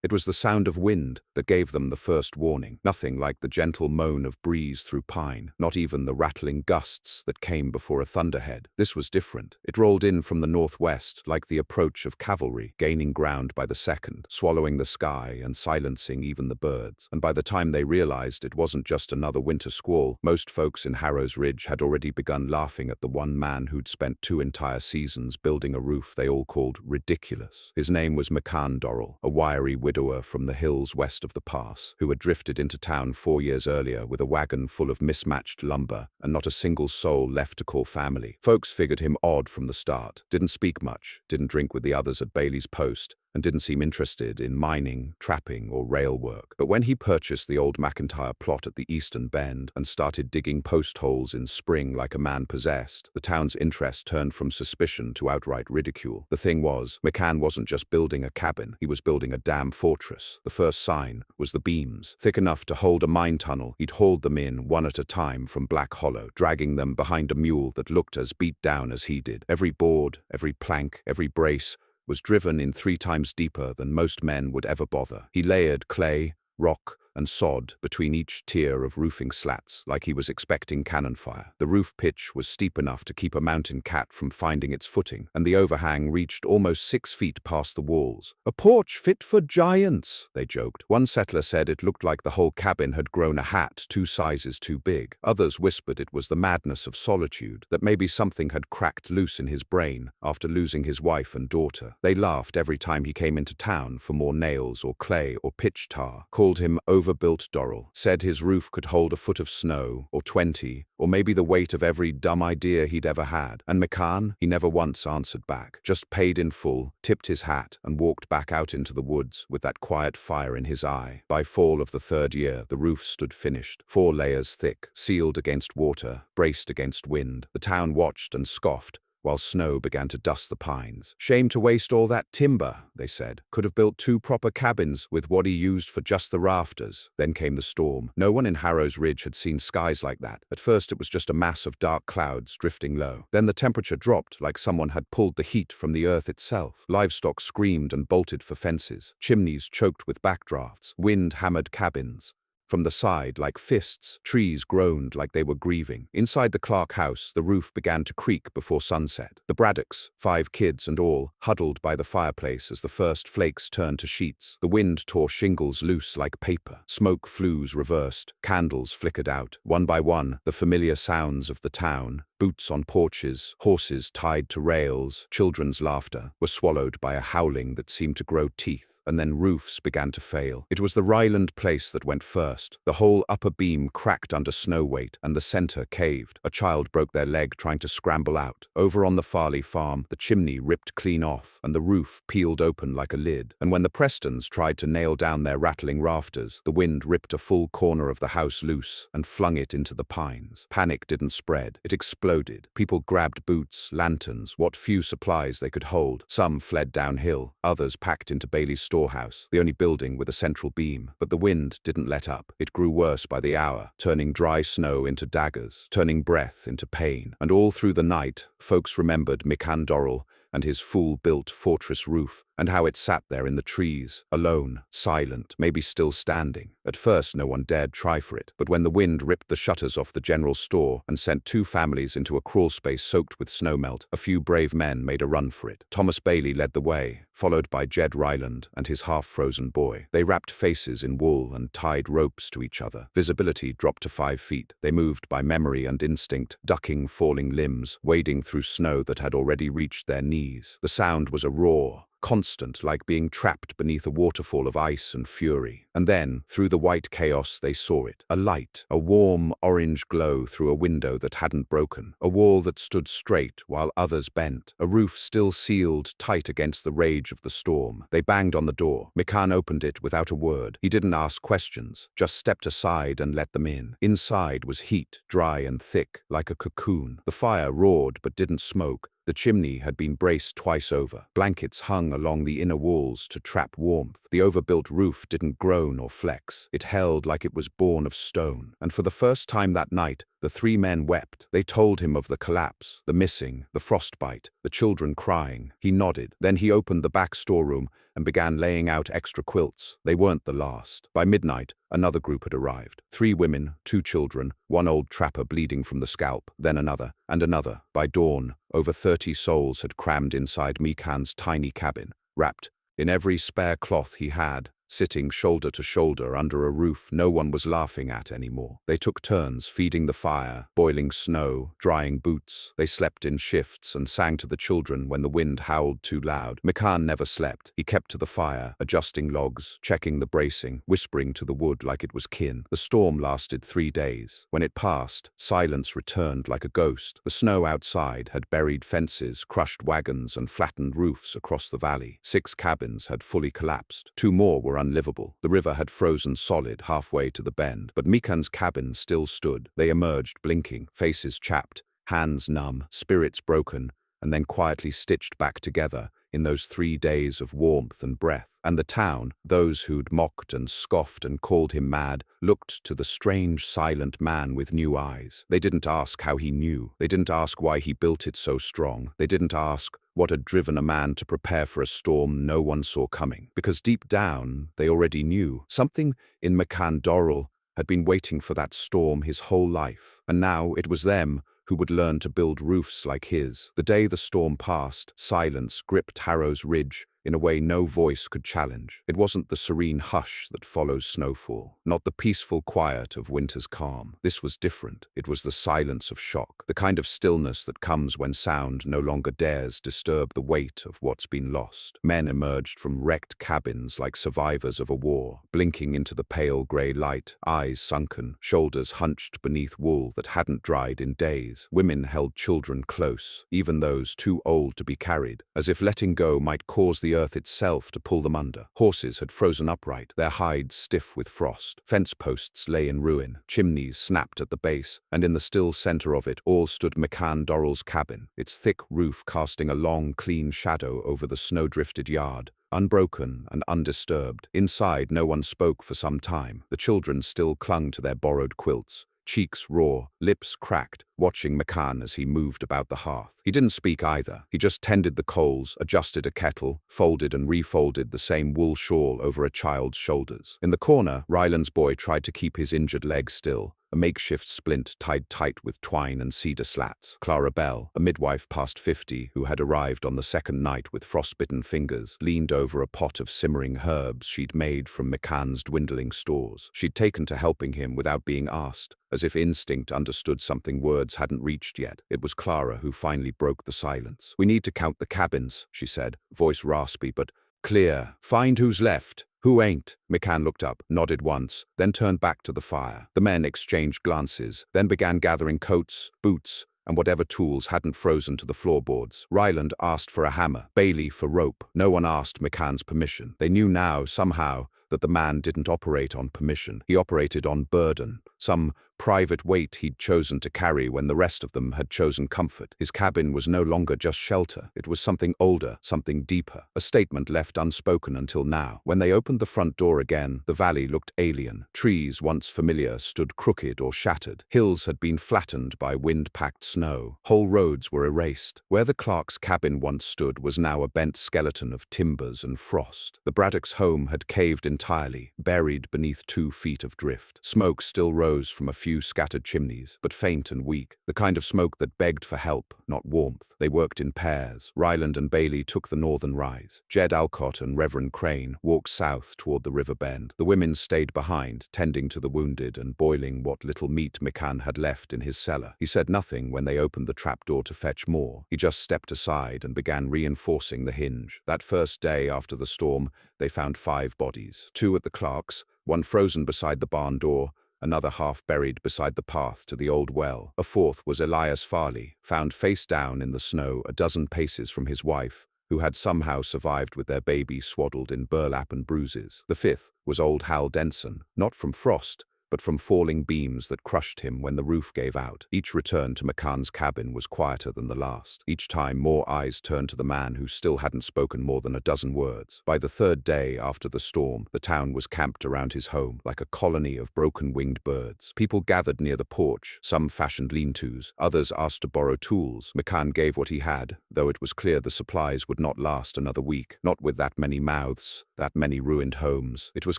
It was the sound of wind that gave them the first warning. Nothing like the gentle moan of breeze through pine, not even the rattling gusts that came before a thunderhead. This was different. It rolled in from the northwest like the approach of cavalry, gaining ground by the second, swallowing the sky and silencing even the birds. And by the time they realized it wasn't just another winter squall, most folks in Harrow's Ridge had already begun laughing at the one man who'd spent 2 entire seasons building a roof they all called ridiculous. His name was McCann Dorrell, a wiry widower from the hills west of the pass, who had drifted into town 4 years earlier with a wagon full of mismatched lumber and not a single soul left to call family. Folks figured him odd from the start, didn't speak much, didn't drink with the others at Bailey's Post, and didn't seem interested in mining, trapping, or rail work. But when he purchased the old McIntyre plot at the Eastern Bend and started digging post holes in spring like a man possessed, the town's interest turned from suspicion to outright ridicule. The thing was, McCann wasn't just building a cabin, he was building a damn fortress. The first sign was the beams. Thick enough to hold a mine tunnel, he'd hauled them in one at a time from Black Hollow, dragging them behind a mule that looked as beat down as he did. Every board, every plank, every brace was driven in 3 times deeper than most men would ever bother. He layered clay, rock, and sod between each tier of roofing slats, like he was expecting cannon fire. The roof pitch was steep enough to keep a mountain cat from finding its footing, and the overhang reached almost 6 feet past the walls. "A porch fit for giants," they joked. One settler said it looked like the whole cabin had grown a hat 2 sizes too big. Others whispered it was the madness of solitude, that maybe something had cracked loose in his brain after losing his wife and daughter. They laughed every time he came into town for more nails or clay or pitch tar, called him Overbuilt Dorrell, said his roof could hold a foot of snow, or 20, or maybe the weight of every dumb idea he'd ever had. And McCann, he never once answered back, just paid in full, tipped his hat, and walked back out into the woods with that quiet fire in his eye. By fall of the 3rd year, the roof stood finished, 4 layers thick, sealed against water, braced against wind. The town watched and scoffed, while snow began to dust the pines. "Shame to waste all that timber," they said. "Could have built 2 proper cabins with what he used for just the rafters." Then came the storm. No one in Harrow's Ridge had seen skies like that. At first it was just a mass of dark clouds drifting low. Then the temperature dropped like someone had pulled the heat from the earth itself. Livestock screamed and bolted for fences. Chimneys choked with backdrafts. Wind hammered cabins from the side like fists. Trees groaned like they were grieving. Inside the Clark house, the roof began to creak before sunset. The Braddocks, 5 kids and all, huddled by the fireplace as the first flakes turned to sheets. The wind tore shingles loose like paper. Smoke flues reversed. Candles flickered out. One by one, the familiar sounds of the town, boots on porches, horses tied to rails, children's laughter, were swallowed by a howling that seemed to grow teeth. And then roofs began to fail. It was the Ryland place that went first. The whole upper beam cracked under snow weight, and the center caved. A child broke their leg trying to scramble out. Over on the Farley farm, the chimney ripped clean off, and the roof peeled open like a lid. And when the Prestons tried to nail down their rattling rafters, the wind ripped a full corner of the house loose and flung it into the pines. Panic didn't spread. It exploded. People grabbed boots, lanterns, what few supplies they could hold. Some fled downhill. Others packed into Bailey's storehouse, the only building with a central beam. But the wind didn't let up. It grew worse by the hour, turning dry snow into daggers, turning breath into pain. And all through the night, folks remembered McCann Dorrell and his full-built fortress roof, and how it sat there in the trees, alone, silent, maybe still standing. At first no one dared try for it, but when the wind ripped the shutters off the general store and sent 2 families into a crawlspace soaked with snowmelt, a few brave men made a run for it. Thomas Bailey led the way, followed by Jed Ryland and his half-frozen boy. They wrapped faces in wool and tied ropes to each other. Visibility dropped to 5 feet. They moved by memory and instinct, ducking falling limbs, wading through snow that had already reached their knees. The sound was a roar, constant, like being trapped beneath a waterfall of ice and fury. And then, through the white chaos, they saw it. A light, a warm orange glow through a window that hadn't broken. A wall that stood straight while others bent. A roof still sealed tight against the rage of the storm. They banged on the door. McCann opened it without a word. He didn't ask questions, just stepped aside and let them in. Inside was heat, dry and thick, like a cocoon. The fire roared but didn't smoke. The chimney had been braced twice over. Blankets hung along the inner walls to trap warmth. The overbuilt roof didn't groan or flex. It held like it was born of stone. And for the first time that night, The three men wept. They told him of the collapse, the missing, the frostbite, the children crying. He nodded. Then he opened the back storeroom and began laying out extra quilts. They weren't the last. By midnight, another group had arrived. 3 women, 2 children, 1 old trapper bleeding from the scalp, then another, and another. By dawn, over 30 souls had crammed inside Mikan's tiny cabin, wrapped in every spare cloth he had, sitting shoulder to shoulder under a roof no one was laughing at anymore. They took turns feeding the fire, boiling snow, drying boots. They slept in shifts and sang to the children when the wind howled too loud. Mikan never slept. He kept to the fire, adjusting logs, checking the bracing, whispering to the wood like it was kin. The storm lasted 3 days. When it passed, silence returned like a ghost. The snow outside had buried fences, crushed wagons, and flattened roofs across the valley. 6 cabins had fully collapsed. 2 more were unlivable. The river had frozen solid halfway to the bend, but Mikan's cabin still stood. They emerged blinking, faces chapped, hands numb, spirits broken, and then quietly stitched back together in those 3 days of warmth and breath. And the town, those who'd mocked and scoffed and called him mad, looked to the strange, silent man with new eyes. They didn't ask how he knew. They didn't ask why he built it so strong. They didn't ask what had driven a man to prepare for a storm no one saw coming. Because deep down, they already knew. Something in Mikan Dorrel had been waiting for that storm his whole life. And now it was them who would learn to build roofs like his. The day the storm passed, silence gripped Harrow's Ridge in a way no voice could challenge. It wasn't the serene hush that follows snowfall, not the peaceful quiet of winter's calm. This was different. It was the silence of shock, the kind of stillness that comes when sound no longer dares disturb the weight of what's been lost. Men emerged from wrecked cabins like survivors of a war, blinking into the pale grey light, eyes sunken, shoulders hunched beneath wool that hadn't dried in days. Women held children close, even those too old to be carried, as if letting go might cause the earth itself to pull them under. Horses had frozen upright, their hides stiff with frost. Fence posts lay in ruin, chimneys snapped at the base, and in the still center of it all stood Mikan Dorrel's cabin, its thick roof casting a long, clean shadow over the snow-drifted yard. Unbroken and undisturbed. Inside, no one spoke for some time. The children still clung to their borrowed quilts, cheeks raw, lips cracked, watching Mikan as he moved about the hearth. He didn't speak either. He just tended the coals, adjusted a kettle, folded and refolded the same wool shawl over a child's shoulders. In the corner, Ryland's boy tried to keep his injured leg still, a makeshift splint tied tight with twine and cedar slats. Clara Bell, a midwife past 50 who had arrived on the second night with frostbitten fingers, leaned over a pot of simmering herbs she'd made from Mikan's dwindling stores. She'd taken to helping him without being asked, as if instinct understood something words hadn't reached yet. It was Clara who finally broke the silence. "We need to count the cabins," she said, voice raspy but clear. "Find who's left. Who ain't?" Mikan looked up, nodded once, then turned back to the fire. The men exchanged glances, then began gathering coats, boots, and whatever tools hadn't frozen to the floorboards. Ryland asked for a hammer, Bailey for rope. No one asked Mikan's permission. They knew now, somehow, that the man didn't operate on permission. He operated on burden, some private weight he'd chosen to carry when the rest of them had chosen comfort. His cabin was no longer just shelter. It was something older, something deeper, a statement left unspoken until now. When they opened the front door again, the valley looked alien. Trees once familiar stood crooked or shattered. Hills had been flattened by wind-packed snow. Whole roads were erased. Where the Clark's cabin once stood was now a bent skeleton of timbers and frost. The Braddocks' home had caved entirely, buried beneath 2 feet of drift. Smoke still rose from a few scattered chimneys, but faint and weak, the kind of smoke that begged for help, not warmth. They worked in pairs. Ryland and Bailey took the northern rise. Jed Alcott and Reverend Crane walked south toward the river bend. The women stayed behind, tending to the wounded and boiling what little meat Mikan had left in his cellar. He said nothing when they opened the trapdoor to fetch more. He just stepped aside and began reinforcing the hinge. That first day after the storm, they found 5 bodies. 2 at the Clark's, 1 frozen beside the barn door, another half buried beside the path to the old well. A 4th was Elias Farley, found face down in the snow a dozen paces from his wife, who had somehow survived with their baby swaddled in burlap and bruises. The 5th was old Hal Denson, not from frost, but from falling beams that crushed him when the roof gave out. Each return to McCann's cabin was quieter than the last. Each time more eyes turned to the man who still hadn't spoken more than a dozen words. By the third day after the storm, the town was camped around his home, like a colony of broken-winged birds. People gathered near the porch, some fashioned lean-tos, others asked to borrow tools. McCann gave what he had, though it was clear the supplies would not last another week, not with that many mouths, that many ruined homes. It was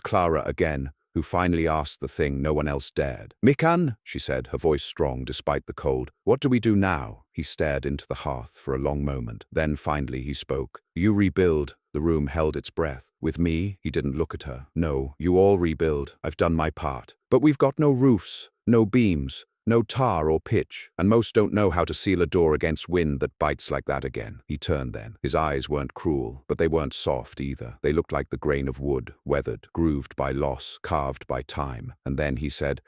Clara again, who finally asked the thing no one else dared. "McCann," she said, her voice strong despite the cold, "what do we do now?" He stared into the hearth for a long moment. Then finally he spoke. "You rebuild." The room held its breath. "With me?" He didn't look at her. "No, you all rebuild. I've done my part. But we've got no roofs, no beams, no tar or pitch, and most don't know how to seal a door against wind that bites like that again." He turned then. His eyes weren't cruel, but they weren't soft either. They looked like the grain of wood, weathered, grooved by loss, carved by time. And then he said,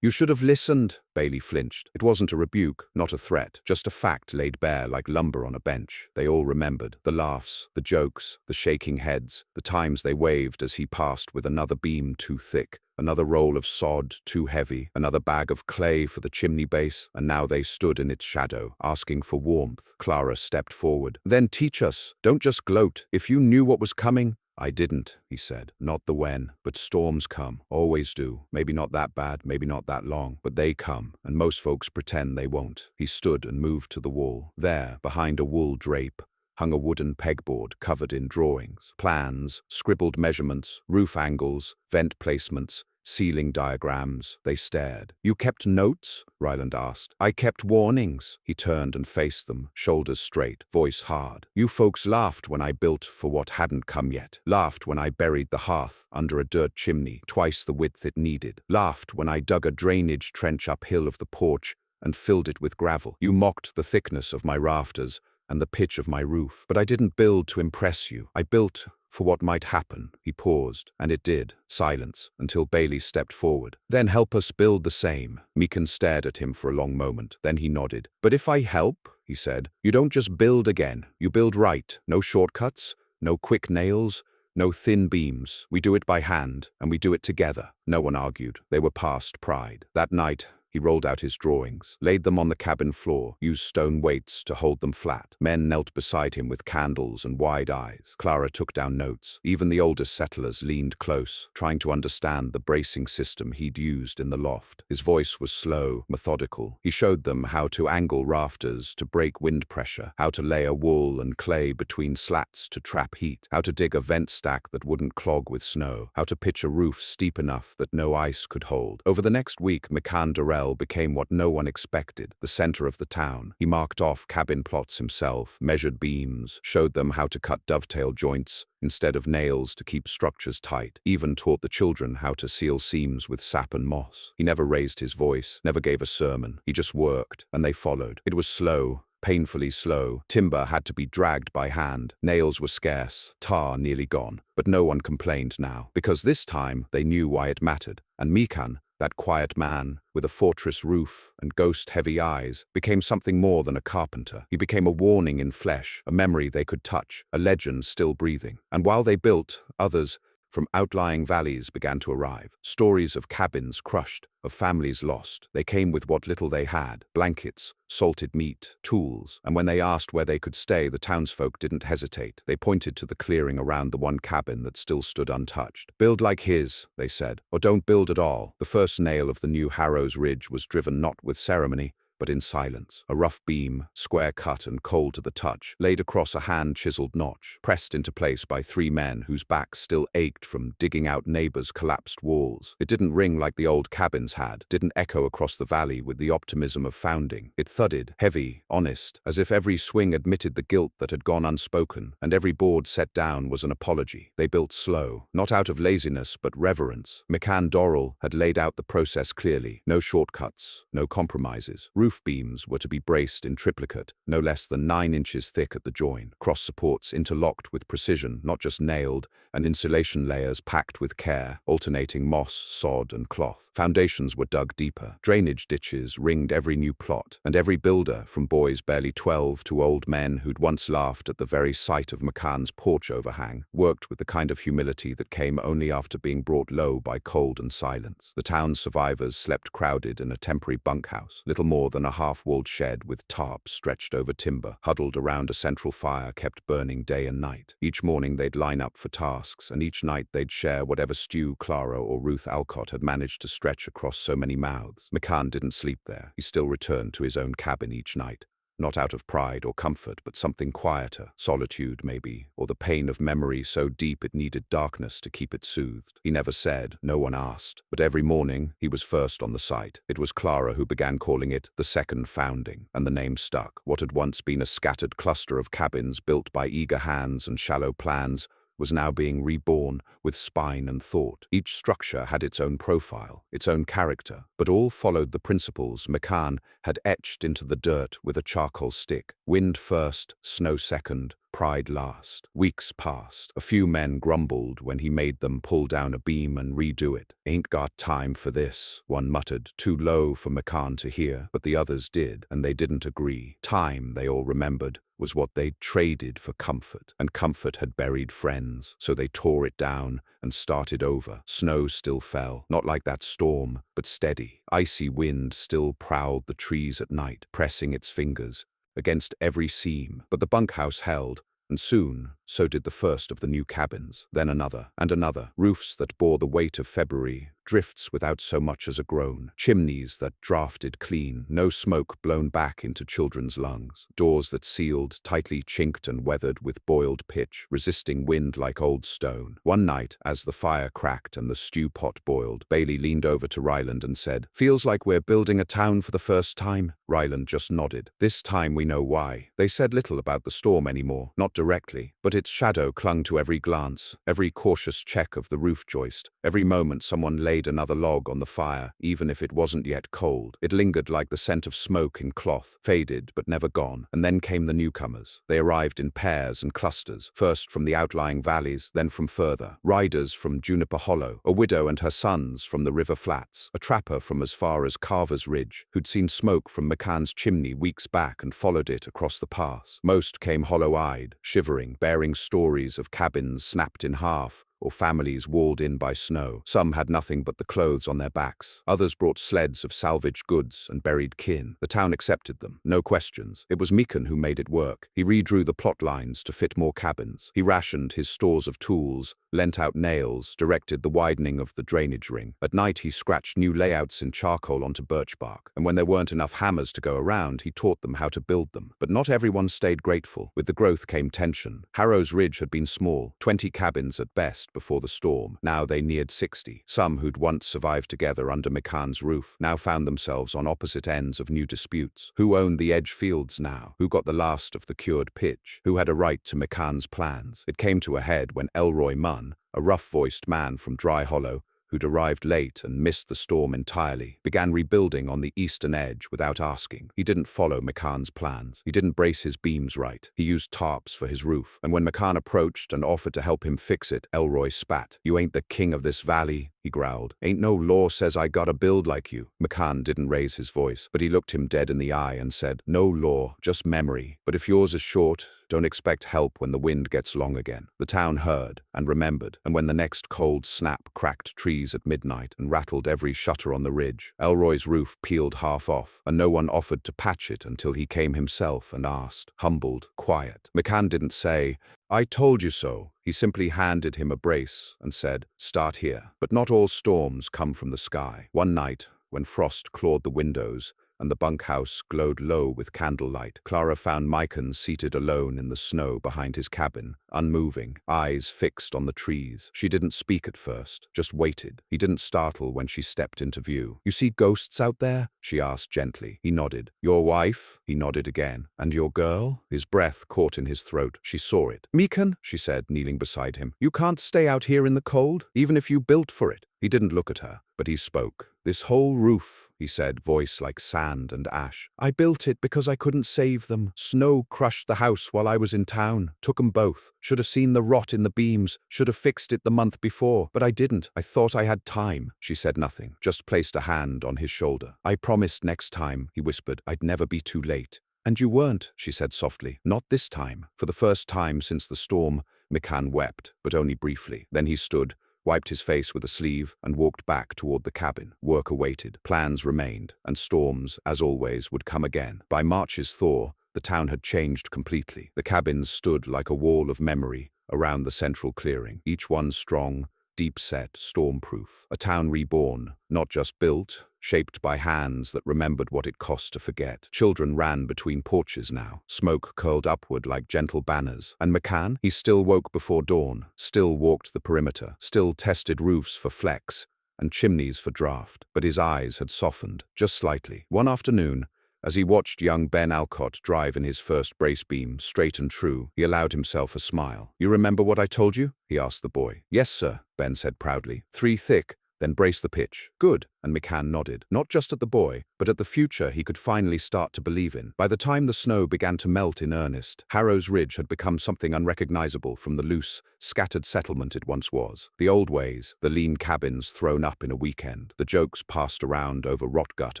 You should have listened." Bailey flinched. It wasn't a rebuke, not a threat, just a fact laid bare like lumber on a bench. They all remembered. The laughs, the jokes, the shaking heads, the times they waved as he passed with another beam too thick, another roll of sod too heavy, another bag of clay for the chimney base, and now they stood in its shadow, asking for warmth. Clara stepped forward. "Then teach us. Don't just gloat. If you knew what was coming—" "I didn't," he said. "Not the when, but storms come. Always do. Maybe not that bad, maybe not that long, but they come, and most folks pretend they won't." He stood and moved to the wall. There, behind a wool drape, hung a wooden pegboard covered in drawings, plans, scribbled measurements, roof angles, vent placements, ceiling diagrams. They stared. "You kept notes?" Ryland asked. "I kept warnings." He turned and faced them, shoulders straight, voice hard. "You folks laughed when I built for what hadn't come yet. Laughed when I buried the hearth under a dirt chimney, twice the width it needed. Laughed when I dug a drainage trench uphill of the porch and filled it with gravel. You mocked the thickness of my rafters and the pitch of my roof. But I didn't build to impress you. I built for what might happen." He paused, and it did. Silence, until Bailey stepped forward. "Then help us build the same." Meekan stared at him for a long moment. Then he nodded. "But if I help," he said, "you don't just build again. You build right. No shortcuts, no quick nails, no thin beams. We do it by hand, and we do it together." No one argued. They were past pride. That night, he rolled out his drawings, laid them on the cabin floor, used stone weights to hold them flat. Men knelt beside him with candles and wide eyes. Clara took down notes. Even the oldest settlers leaned close, trying to understand the bracing system he'd used in the loft. His voice was slow, methodical. He showed them how to angle rafters to break wind pressure, how to layer wool and clay between slats to trap heat, how to dig a vent stack that wouldn't clog with snow, how to pitch a roof steep enough that no ice could hold. Over the next week, McCann became what no one expected, the center of the town. He marked off cabin plots himself, measured beams, showed them how to cut dovetail joints instead of nails to keep structures tight, even taught the children how to seal seams with sap and moss. He never raised his voice, never gave a sermon. He just worked, and they followed. It was slow, painfully slow. Timber had to be dragged by hand. Nails were scarce, tar nearly gone. But no one complained now, because this time they knew why it mattered. And Meekan, that quiet man, with a fortress roof and ghost-heavy eyes, became something more than a carpenter. He became a warning in flesh, a memory they could touch, a legend still breathing. And while they built, others from outlying valleys began to arrive. Stories of cabins crushed, of families lost. They came with what little they had: blankets, salted meat, tools. And when they asked where they could stay, the townsfolk didn't hesitate. They pointed to the clearing around the one cabin that still stood untouched. "Build like his," they said, "or don't build at all." The first nail of the new Harrow's Ridge was driven not with ceremony, but in silence. A rough beam, square cut and cold to the touch, laid across a hand-chiseled notch, pressed into place by 3 men whose backs still ached from digging out neighbors' collapsed walls. It didn't ring like the old cabins had, didn't echo across the valley with the optimism of founding. It thudded, heavy, honest, as if every swing admitted the guilt that had gone unspoken, and every board set down was an apology. They built slow, not out of laziness but reverence. McCann Dorrell had laid out the process clearly. No shortcuts, no compromises. Roof roof beams were to be braced in triplicate, no less than 9 inches thick at the join, cross supports interlocked with precision, not just nailed, and insulation layers packed with care, alternating moss, sod, and cloth. Foundations were dug deeper. Drainage ditches ringed every new plot, and every builder, from boys barely 12 to old men who'd once laughed at the very sight of McCann's porch overhang, worked with the kind of humility that came only after being brought low by cold and silence. The town's survivors slept crowded in a temporary bunkhouse, little more than a half-walled shed with tarps stretched over timber, huddled around a central fire kept burning day and night. Each morning they'd line up for tasks, and each night they'd share whatever stew Clara or Ruth Alcott had managed to stretch across so many mouths. McCann didn't sleep there. He still returned to his own cabin each night. Not out of pride or comfort, but something quieter, solitude maybe, or the pain of memory so deep it needed darkness to keep it soothed. He never said, no one asked, but every morning he was first on the site. It was Clara who began calling it the second founding, and the name stuck. What had once been a scattered cluster of cabins built by eager hands and shallow plans was now being reborn with spine and thought. Each structure had its own profile, its own character, but all followed the principles McCann had etched into the dirt with a charcoal stick. Wind first, snow second, pride last. Weeks passed. A few men grumbled when he made them pull down a beam and redo it. "Ain't got time for this," one muttered, too low for McCann to hear, but the others did, and they didn't agree. Time, they all remembered, was what they'd traded for comfort, and comfort had buried friends, so they tore it down and started over. Snow still fell, not like that storm, but steady. Icy wind still prowled the trees at night, pressing its fingers against every seam, but the bunkhouse held, and soon, so did the first of the new cabins, then another, and another. Roofs that bore the weight of February, drifts without so much as a groan, chimneys that drafted clean, no smoke blown back into children's lungs, doors that sealed, tightly chinked and weathered with boiled pitch, resisting wind like old stone. One night, as the fire cracked and the stew pot boiled, Bailey leaned over to Ryland and said, "Feels like we're building a town for the first time." Ryland just nodded. "This time we know why." They said little about the storm anymore, not directly, but its shadow clung to every glance, every cautious check of the roof joist, every moment someone laid another log on the fire, even if it wasn't yet cold. It lingered like the scent of smoke in cloth, faded but never gone. And then came the newcomers. They arrived in pairs and clusters, first from the outlying valleys, then from further. Riders from Juniper Hollow, a widow and her sons from the river flats, a trapper from as far as Carver's Ridge, who'd seen smoke from McCann's chimney weeks back and followed it across the pass. Most came hollow-eyed, shivering, bearing stories of cabins snapped in half, or families walled in by snow. Some had nothing but the clothes on their backs. Others brought sleds of salvaged goods and buried kin. The town accepted them, no questions. It was Meekan who made it work. He redrew the plot lines to fit more cabins. He rationed his stores of tools, lent out nails, directed the widening of the drainage ring. At night he scratched new layouts in charcoal onto birch bark, and when there weren't enough hammers to go around, he taught them how to build them. But not everyone stayed grateful. With the growth came tension. Harrow's Ridge had been small, 20 cabins at best before the storm. Now they neared 60. Some who'd once survived together under McCann's roof now found themselves on opposite ends of new disputes. Who owned the edge fields now? Who got the last of the cured pitch? Who had a right to McCann's plans? It came to a head when Elroy Munn, a rough-voiced man from Dry Hollow, who'd arrived late and missed the storm entirely, began rebuilding on the eastern edge without asking. He didn't follow McCann's plans. He didn't brace his beams right. He used tarps for his roof, and when McCann approached and offered to help him fix it, Elroy spat. "You ain't the king of this valley," he growled. "Ain't no law says I gotta build like you." McCann didn't raise his voice, but he looked him dead in the eye and said, "No law, just memory. But if yours is short, don't expect help when the wind gets long again." The town heard and remembered, and when the next cold snap cracked trees at midnight and rattled every shutter on the ridge, Elroy's roof peeled half off, and no one offered to patch it until he came himself and asked, humbled, quiet. McCann didn't say, "I told you so." He simply handed him a brace and said, "Start here." But not all storms come from the sky. One night, when frost clawed the windows and the bunkhouse glowed low with candlelight, Clara found Meekan seated alone in the snow behind his cabin, unmoving, eyes fixed on the trees. She didn't speak at first, just waited. He didn't startle when she stepped into view. "You see ghosts out there?" she asked gently. He nodded. "Your wife?" He nodded again. "And your girl?" His breath caught in his throat. She saw it. "Meekan," she said, kneeling beside him, "you can't stay out here in the cold, even if you built for it." He didn't look at her, but he spoke. "This whole roof," he said, voice like sand and ash. "I built it because I couldn't save them. Snow crushed the house while I was in town. Took 'em both. Should have seen the rot in the beams. Should have fixed it the month before. But I didn't. I thought I had time." She said nothing, just placed a hand on his shoulder. "I promised next time," he whispered, "I'd never be too late." "And you weren't," she said softly. "Not this time." For the first time since the storm, Mikan wept, but only briefly. Then he stood, wiped his face with a sleeve, and walked back toward the cabin. Work awaited, plans remained, and storms, as always, would come again. By March's thaw, the town had changed completely. The cabins stood like a wall of memory around the central clearing, each one strong, deep-set, storm-proof. A town reborn, not just built, shaped by hands that remembered what it cost to forget. Children ran between porches now. Smoke curled upward like gentle banners. And McCann? He still woke before dawn, still walked the perimeter, still tested roofs for flex and chimneys for draft. But his eyes had softened, just slightly. One afternoon, as he watched young Ben Alcott drive in his first brace beam, straight and true, he allowed himself a smile. "You remember what I told you?" he asked the boy. "Yes, sir," Ben said proudly. "3 thick. Then brace the pitch." "Good," and McCann nodded, not just at the boy, but at the future he could finally start to believe in. By the time the snow began to melt in earnest, Harrow's Ridge had become something unrecognizable from the loose, scattered settlement it once was. The old ways, the lean cabins thrown up in a weekend, the jokes passed around over rotgut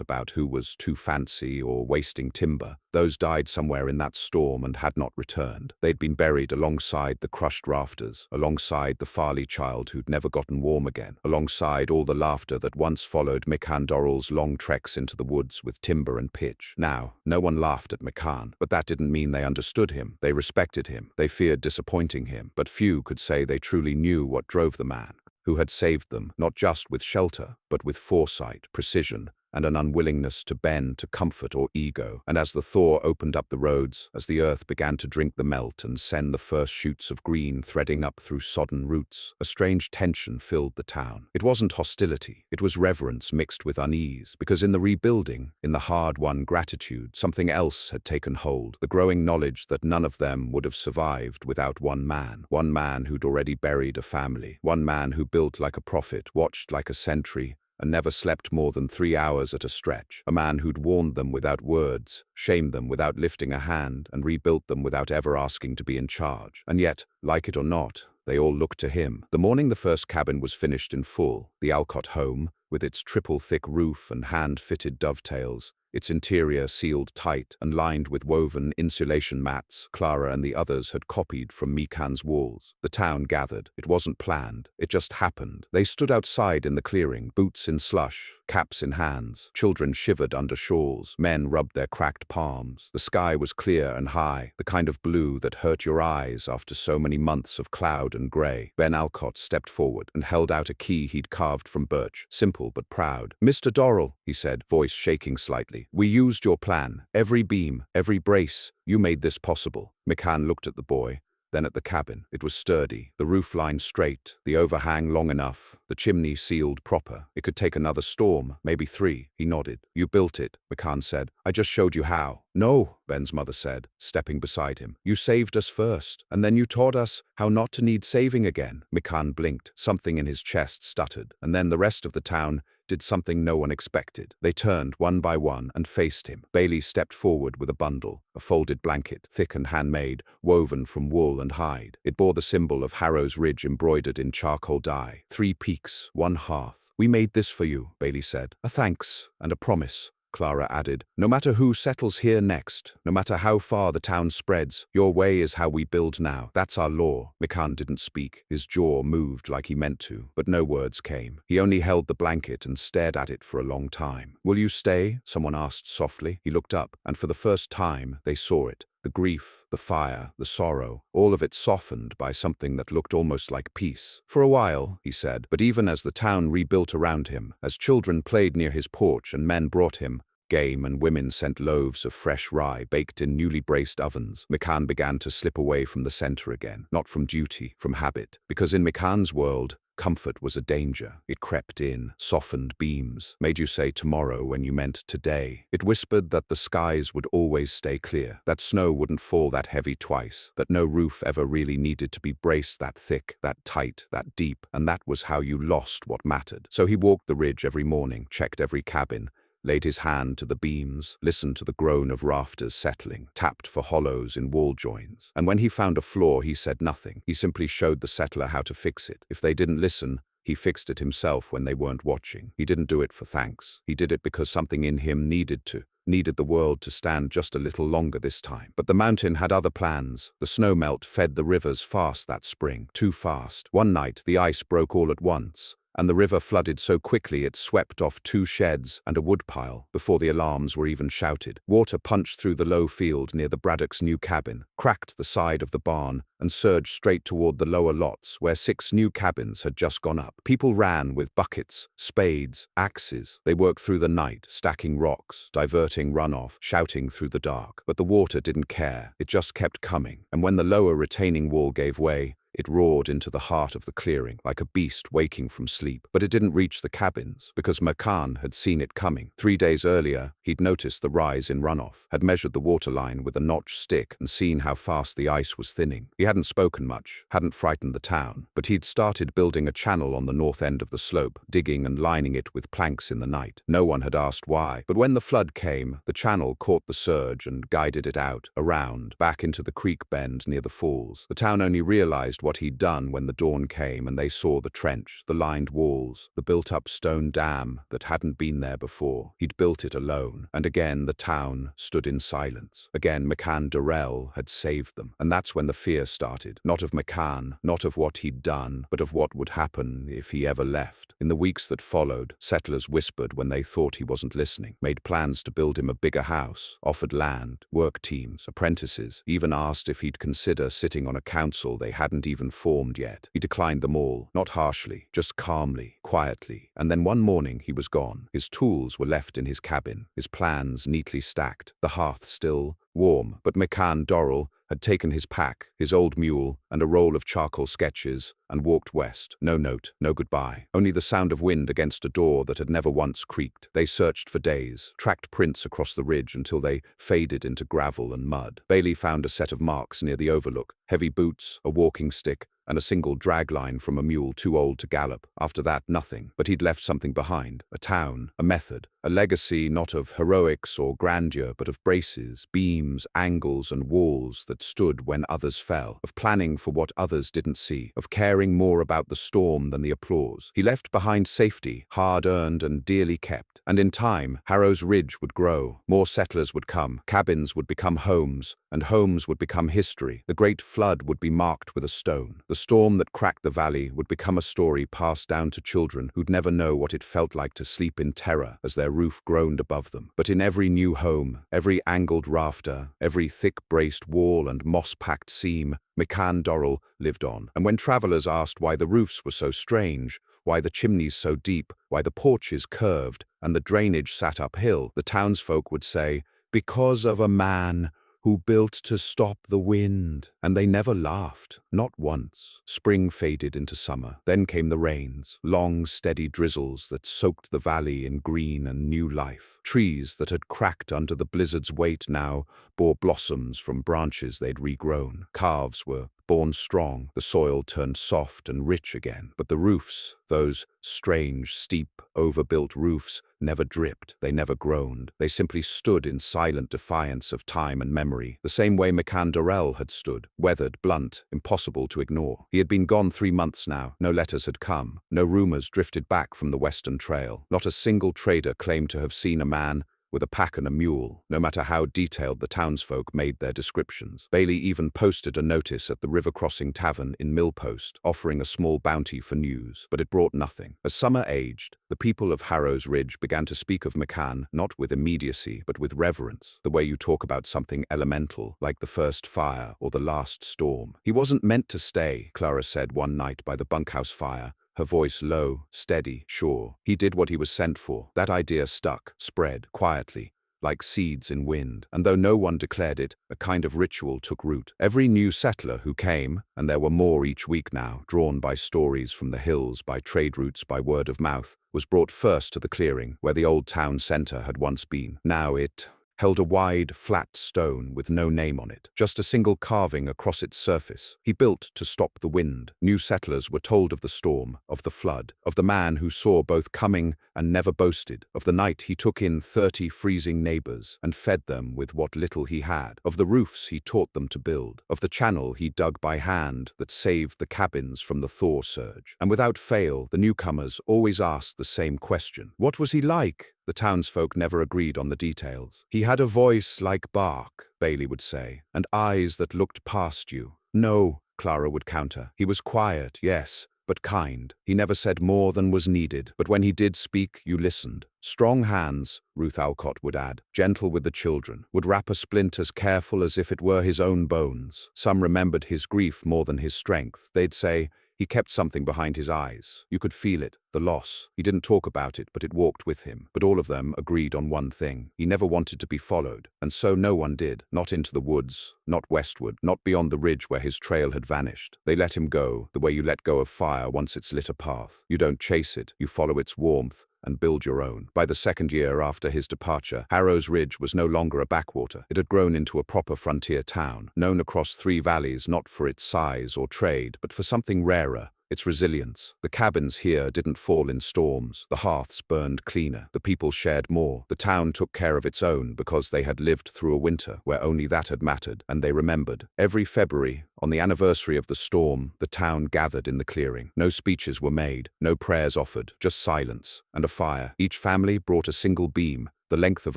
about who was too fancy or wasting timber, those died somewhere in that storm and had not returned. They'd been buried alongside the crushed rafters, alongside the Farley child who'd never gotten warm again, alongside all the laughter that once followed McCann Dorrell's long treks into the woods with timber and pitch. Now, no one laughed at McCann, but that didn't mean they understood him. They respected him. They feared disappointing him, but few could say they truly knew what drove the man who had saved them, not just with shelter, but with foresight, precision, and an unwillingness to bend to comfort or ego. And as the thaw opened up the roads, as the earth began to drink the melt and send the first shoots of green threading up through sodden roots, a strange tension filled the town. It wasn't hostility, it was reverence mixed with unease, because in the rebuilding, in the hard-won gratitude, something else had taken hold, the growing knowledge that none of them would have survived without one man who'd already buried a family, one man who built like a prophet, watched like a sentry, and never slept more than 3 hours at a stretch. A man who'd warned them without words, shamed them without lifting a hand, and rebuilt them without ever asking to be in charge. And yet, like it or not, they all looked to him. The morning the first cabin was finished in full, the Alcott home, with its triple-thick roof and hand-fitted dovetails, its interior sealed tight and lined with woven insulation mats Clara and the others had copied from Mikan's walls. The town gathered. It wasn't planned. It just happened. They stood outside in the clearing, boots in slush, caps in hands. Children shivered under shawls. Men rubbed their cracked palms. The sky was clear and high, the kind of blue that hurt your eyes after so many months of cloud and grey. Ben Alcott stepped forward and held out a key he'd carved from birch, simple but proud. "Mr. Dorrell," he said, voice shaking slightly, "we used your plan. Every beam, every brace. You made this possible." McCann looked at the boy, then at the cabin. It was sturdy, the roof line straight, the overhang long enough, the chimney sealed proper. It could take another storm, maybe 3. He nodded. "You built it," McCann said. "I just showed you how." "No," Ben's mother said, stepping beside him. "You saved us first, and then you taught us how not to need saving again." McCann blinked. Something in his chest stuttered, and then the rest of the town did something no one expected. They turned one by one and faced him. Bailey stepped forward with a bundle, a folded blanket, thick and handmade, woven from wool and hide. It bore the symbol of Harrow's Ridge embroidered in charcoal dye. 3 peaks, 1 hearth. "We made this for you," Bailey said. "A thanks and a promise," Clara added. "No matter who settles here next, no matter how far the town spreads, your way is how we build now. That's our law." McCann didn't speak. His jaw moved like he meant to, but no words came. He only held the blanket and stared at it for a long time. "Will you stay?" someone asked softly. He looked up, and for the first time, they saw it. The grief, the fire, the sorrow, all of it softened by something that looked almost like peace. "For a while," he said, but even as the town rebuilt around him, as children played near his porch and men brought him game and women sent loaves of fresh rye baked in newly braced ovens, McCann began to slip away from the center again, not from duty, from habit. Because in McCann's world, Comfort was a danger. It crept in, softened beams, made you say tomorrow when you meant today. It whispered that the skies would always stay clear, that snow wouldn't fall that heavy twice, that no roof ever really needed to be braced that thick, that tight, that deep, and that was how you lost what mattered. So he walked the ridge every morning, checked every cabin, laid his hand to the beams, listened to the groan of rafters settling, tapped for hollows in wall joins. And when he found a flaw, he said nothing. He simply showed the settler how to fix it. If they didn't listen, he fixed it himself when they weren't watching. He didn't do it for thanks. He did it because something in him needed the world to stand just a little longer this time. But the mountain had other plans. The snow melt fed the rivers fast that spring, too fast. One night, the ice broke all at once, and the river flooded so quickly it swept off 2 sheds and a woodpile before the alarms were even shouted. Water punched through the low field near the Braddock's new cabin, cracked the side of the barn, and surged straight toward the lower lots where 6 new cabins had just gone up. People ran with buckets, spades, axes. They worked through the night, stacking rocks, diverting runoff, shouting through the dark. But the water didn't care. It just kept coming. And when the lower retaining wall gave way, it roared into the heart of the clearing, like a beast waking from sleep. But it didn't reach the cabins, because Makan had seen it coming. 3 days earlier, he'd noticed the rise in runoff, had measured the waterline with a notched stick and seen how fast the ice was thinning. He hadn't spoken much, hadn't frightened the town, but he'd started building a channel on the north end of the slope, digging and lining it with planks in the night. No one had asked why, but when the flood came, the channel caught the surge and guided it out, around, back into the creek bend near the falls. The town only realized what he'd done when the dawn came and they saw the trench, the lined walls, the built-up stone dam that hadn't been there before. He'd built it alone, and again the town stood in silence. Again McCann Durrell had saved them, and that's when the fear started. Not of McCann, not of what he'd done, but of what would happen if he ever left. In the weeks that followed, settlers whispered when they thought he wasn't listening, made plans to build him a bigger house, offered land, work teams, apprentices, even asked if he'd consider sitting on a council they hadn't even formed yet. He declined them all, not harshly, just calmly, quietly. And then one morning he was gone. His tools were left in his cabin, his plans neatly stacked, the hearth still warm. But McCann Dorrell had taken his pack, his old mule, and a roll of charcoal sketches, and walked west. No note, no goodbye. Only the sound of wind against a door that had never once creaked. They searched for days, tracked prints across the ridge until they faded into gravel and mud. Bailey found a set of marks near the overlook, heavy boots, a walking stick, and a single drag line from a mule too old to gallop. After that, nothing. But he'd left something behind. A town, a method, a legacy not of heroics or grandeur, but of braces, beams, angles, and walls that stood when others fell, of planning for what others didn't see, of caring more about the storm than the applause. He left behind safety, hard-earned and dearly kept. And in time, Harrow's Ridge would grow. More settlers would come, cabins would become homes, and homes would become history. The great flood would be marked with a stone. The storm that cracked the valley would become a story passed down to children who'd never know what it felt like to sleep in terror as their roof groaned above them. But in every new home, every angled rafter, every thick-braced wall and moss-packed seam, McCann Dorrell lived on. And when travelers asked why the roofs were so strange, why the chimneys so deep, why the porches curved, and the drainage sat uphill, the townsfolk would say, "Because of a man who built to stop the wind." And they never laughed, not once. Spring faded into summer. Then came the rains, long, steady drizzles that soaked the valley in green and new life. Trees that had cracked under the blizzard's weight now bore blossoms from branches they'd regrown. Calves were born strong, the soil turned soft and rich again. But the roofs, those strange, steep, overbuilt roofs, never dripped, they never groaned. They simply stood in silent defiance of time and memory, the same way McCann Dorrell had stood, weathered, blunt, impossible to ignore. He had been gone 3 months now. No letters had come. No rumors drifted back from the Western Trail. Not a single trader claimed to have seen a man with a pack and a mule, no matter how detailed the townsfolk made their descriptions. Bailey even posted a notice at the River Crossing Tavern in Millpost, offering a small bounty for news, but it brought nothing. As summer aged, the people of Harrow's Ridge began to speak of McCann not with immediacy, but with reverence, the way you talk about something elemental, like the first fire or the last storm. "He wasn't meant to stay," Clara said one night by the bunkhouse fire, her voice low, steady, sure. "He did what he was sent for." That idea stuck, spread, quietly. like seeds in wind. And though no one declared it, a kind of ritual took root. Every new settler who came, and there were more each week now, drawn by stories from the hills, by trade routes, by word of mouth, was brought first to the clearing where the old town centre had once been. Now it held a wide, flat stone with no name on it, just a single carving across its surface. He built to stop the wind. New settlers were told of the storm, of the flood, of the man who saw both coming and never boasted, of the night he took in 30 freezing neighbors and fed them with what little he had, of the roofs he taught them to build, of the channel he dug by hand that saved the cabins from the thaw surge. And without fail, the newcomers always asked the same question. What was he like? The townsfolk never agreed on the details. He had a voice like bark, Bailey would say, and eyes that looked past you. No, Clara would counter. He was quiet, yes, but kind. He never said more than was needed, but when he did speak, you listened. Strong hands, Ruth Alcott would add, gentle with the children, would wrap a splint as careful as if it were his own bones. Some remembered his grief more than his strength. They'd say, he kept something behind his eyes. You could feel it, the loss. He didn't talk about it, but it walked with him. But all of them agreed on one thing. He never wanted to be followed, and so no one did. Not into the woods, not westward, not beyond the ridge where his trail had vanished. They let him go, the way you let go of fire once it's lit a path. You don't chase it, you follow its warmth and build your own. By the second year after his departure, Harrow's Ridge was no longer a backwater. It had grown into a proper frontier town, known across 3 valleys not for its size or trade, but for something rarer, its resilience. The cabins here didn't fall in storms. The hearths burned cleaner. The people shared more. The town took care of its own because they had lived through a winter where only that had mattered, and they remembered. Every February, on the anniversary of the storm, the town gathered in the clearing. No speeches were made, no prayers offered, just silence and a fire. Each family brought a single beam, the length of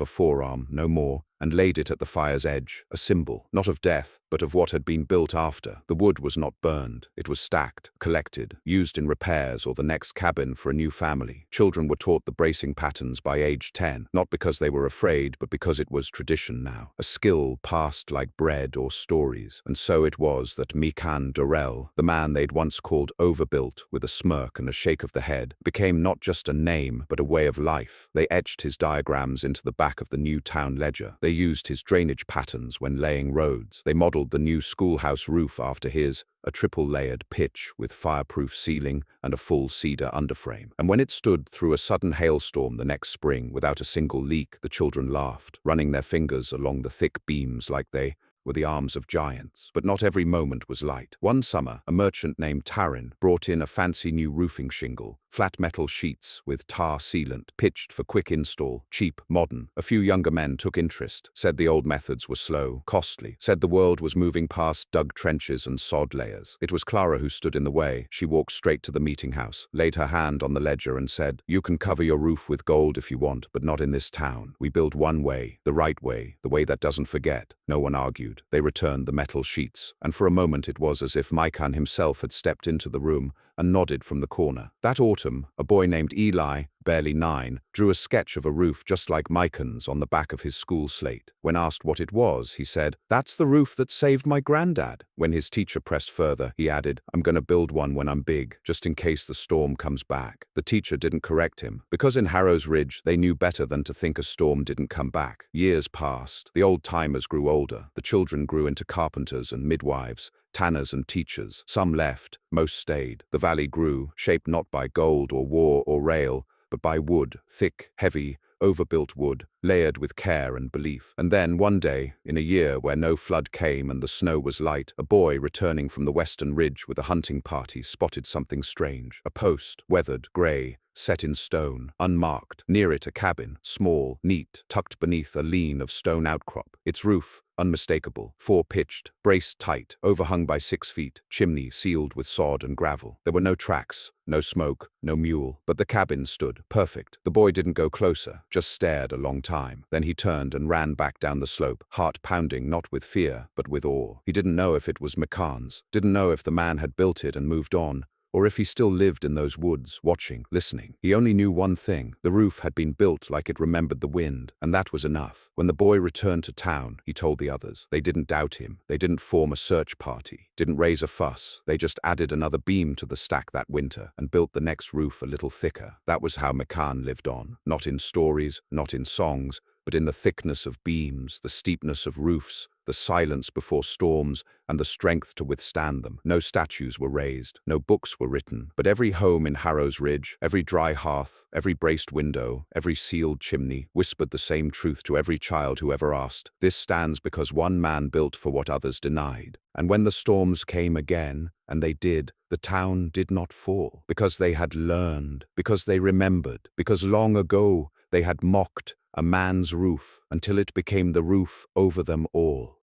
a forearm, no more, and laid it at the fire's edge, a symbol, not of death, but of what had been built after. The wood was not burned. It was stacked, collected, used in repairs or the next cabin for a new family. Children were taught the bracing patterns by age 10, not because they were afraid, but because it was tradition now, a skill passed like bread or stories. And so it was that Mikan Dorell, the man they'd once called Overbuilt, with a smirk and a shake of the head, became not just a name, but a way of life. They etched his diagrams into the back of the new town ledger. They used his drainage patterns when laying roads. They modeled the new schoolhouse roof after his, a triple-layered pitch with fireproof ceiling and a full cedar underframe. And when it stood through a sudden hailstorm the next spring without a single leak, the children laughed, running their fingers along the thick beams like they were the arms of giants. But not every moment was light. One summer, a merchant named Tarin brought in a fancy new roofing shingle, flat metal sheets with tar sealant, pitched for quick install, cheap, modern. A few younger men took interest, said the old methods were slow, costly, said the world was moving past dug trenches and sod layers. It was Clara who stood in the way. She walked straight to the meeting house, laid her hand on the ledger and said, "You can cover your roof with gold if you want, but not in this town. We build one way, the right way, the way that doesn't forget." No one argued. They returned the metal sheets, and for a moment it was as if Mikan himself had stepped into the room and nodded from the corner. That autumn, a boy named Eli, barely 9, drew a sketch of a roof just like Mikan's on the back of his school slate. When asked what it was, he said, "That's the roof that saved my granddad." When his teacher pressed further, he added, "I'm gonna build one when I'm big, just in case the storm comes back." The teacher didn't correct him, because in Harrow's Ridge they knew better than to think a storm didn't come back. Years passed. The old-timers grew older. The children grew into carpenters and midwives, tanners and teachers. Some left, most stayed. The valley grew, shaped not by gold or war or rail, but by wood, thick, heavy, overbuilt wood, layered with care and belief. And then, one day, in a year where no flood came and the snow was light, a boy returning from the western ridge with a hunting party spotted something strange. A post, weathered, grey, set in stone, unmarked. Near it a cabin, small, neat, tucked beneath a lean of stone outcrop. Its roof, unmistakable, 4-pitched, braced tight, overhung by 6 feet, chimney sealed with sod and gravel. There were no tracks, no smoke, no mule, but the cabin stood, perfect. The boy didn't go closer, just stared a long time. Then he turned and ran back down the slope, heart pounding not with fear, but with awe. He didn't know if it was McCann's, didn't know if the man had built it and moved on, or if he still lived in those woods, watching, listening. He only knew one thing: the roof had been built like it remembered the wind, and that was enough. When the boy returned to town, he told the others. They didn't doubt him. They didn't form a search party, didn't raise a fuss. They just added another beam to the stack that winter and built the next roof a little thicker. That was how McCann lived on, not in stories, not in songs, but in the thickness of beams, the steepness of roofs, the silence before storms, and the strength to withstand them. No statues were raised, no books were written, but every home in Harrow's Ridge, every dry hearth, every braced window, every sealed chimney, whispered the same truth to every child who ever asked. This stands because one man built for what others denied. And when the storms came again, and they did, the town did not fall, because they had learned, because they remembered, because long ago they had mocked a man's roof until it became the roof over them all.